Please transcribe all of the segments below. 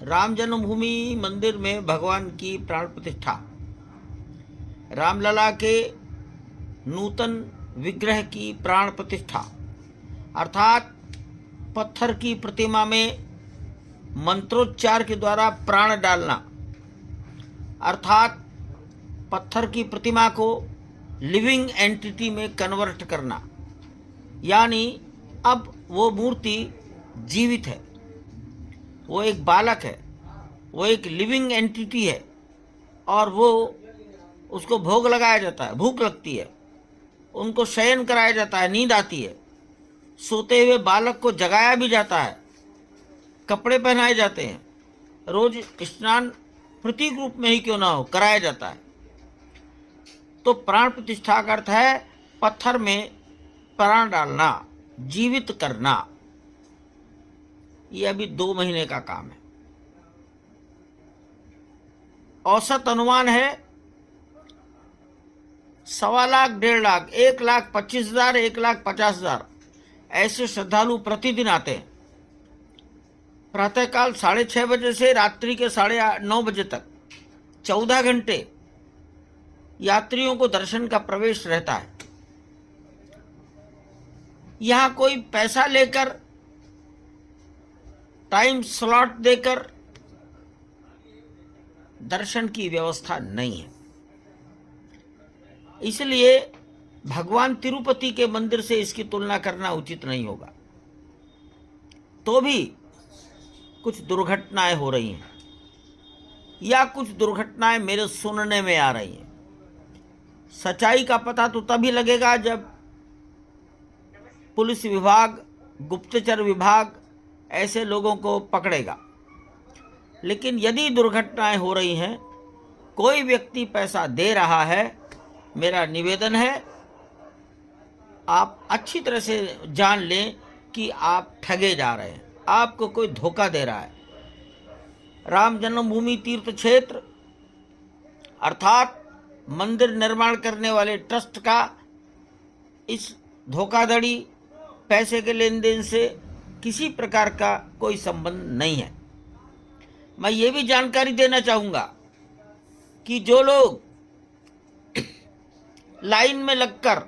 राम जन्मभूमि मंदिर में भगवान की प्राण प्रतिष्ठा, रामलला के नूतन विग्रह की प्राण प्रतिष्ठा अर्थात पत्थर की प्रतिमा में मंत्रोच्चार के द्वारा प्राण डालना, अर्थात पत्थर की प्रतिमा को लिविंग एंटिटी में कन्वर्ट करना, यानी अब वो मूर्ति जीवित है, वो एक बालक है, वो एक लिविंग एंटिटी है और वो उसको भोग लगाया जाता है, भूख लगती है, उनको शयन कराया जाता है, नींद आती है, सोते हुए बालक को जगाया भी जाता है, कपड़े पहनाए जाते हैं, रोज स्नान प्रतीक रूप में ही क्यों ना हो कराया जाता है। तो प्राण प्रतिष्ठा का अर्थ है पत्थर में प्राण डालना, जीवित करना। ये अभी 2 महीने का काम है। औसत अनुमान है 1.25 लाख, 1.5 लाख, 1,25,000, 1,50,000 ऐसे श्रद्धालु प्रतिदिन आते हैं। प्रातःकाल 6:30 बजे से रात्रि के 9:30 बजे तक 14 घंटे यात्रियों को दर्शन का प्रवेश रहता है। यहाँ कोई पैसा लेकर, टाइम स्लॉट देकर दर्शन की व्यवस्था नहीं है। इसलिए भगवान तिरुपति के मंदिर से इसकी तुलना करना उचित नहीं होगा। तो भी कुछ दुर्घटनाएं हो रही हैं या कुछ दुर्घटनाएं मेरे सुनने में आ रही हैं। सच्चाई का पता तो तभी लगेगा जब पुलिस विभाग, गुप्तचर विभाग ऐसे लोगों को पकड़ेगा। लेकिन यदि दुर्घटनाएं हो रही हैं, कोई व्यक्ति पैसा दे रहा है, मेरा निवेदन है आप अच्छी तरह से जान लें कि आप ठगे जा रहे हैं, आपको कोई धोखा दे रहा है। राम जन्मभूमि तीर्थ क्षेत्र अर्थात मंदिर निर्माण करने वाले ट्रस्ट का इस धोखाधड़ी, पैसे के लेन देन से किसी प्रकार का कोई संबंध नहीं है। मैं ये भी जानकारी देना चाहूँगा कि जो लोग लाइन में लगकर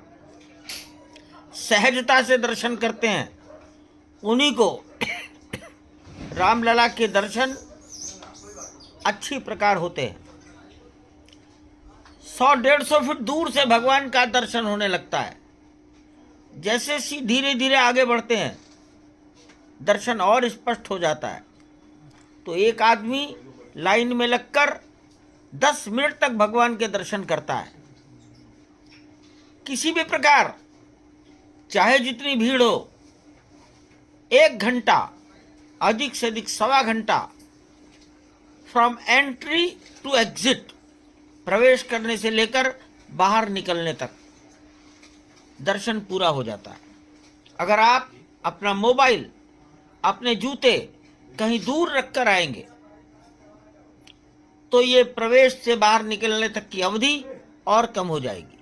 सहजता से दर्शन करते हैं, उन्हीं को रामलला के दर्शन अच्छी प्रकार होते हैं। 100-150 फीट दूर से भगवान का दर्शन होने लगता है। जैसे धीरे धीरे आगे बढ़ते हैं, दर्शन और स्पष्ट हो जाता है। तो एक आदमी लाइन में लगकर 10 मिनट तक भगवान के दर्शन करता है। किसी भी प्रकार, चाहे जितनी भीड़ हो, 1 घंटा, अधिक से अधिक 1.25 घंटा फ्रॉम एंट्री टू एग्जिट, प्रवेश करने से लेकर बाहर निकलने तक दर्शन पूरा हो जाता है। अगर आप अपना मोबाइल, अपने जूते कहीं दूर रखकर आएंगे तो ये प्रवेश से बाहर निकलने तक की अवधि और कम हो जाएगी।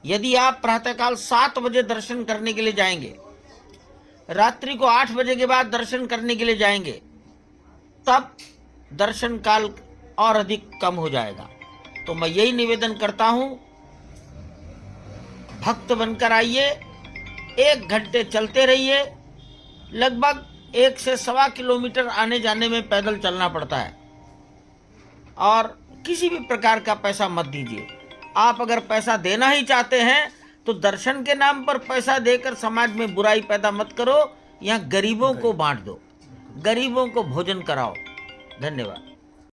यदि आप प्रातःकाल 7 बजे दर्शन करने के लिए जाएंगे, रात्रि को 8 बजे के बाद दर्शन करने के लिए जाएंगे, तब दर्शन काल और अधिक कम हो जाएगा। तो मैं यही निवेदन करता हूं, भक्त बनकर आइए, 1 घंटे चलते रहिए। लगभग 1 से 1.25 किलोमीटर आने जाने में पैदल चलना पड़ता है और किसी भी प्रकार का पैसा मत दीजिए। आप अगर पैसा देना ही चाहते हैं तो दर्शन के नाम पर पैसा देकर समाज में बुराई पैदा मत करो। यहाँ गरीबों को बांट दो, गरीबों को भोजन कराओ। धन्यवाद।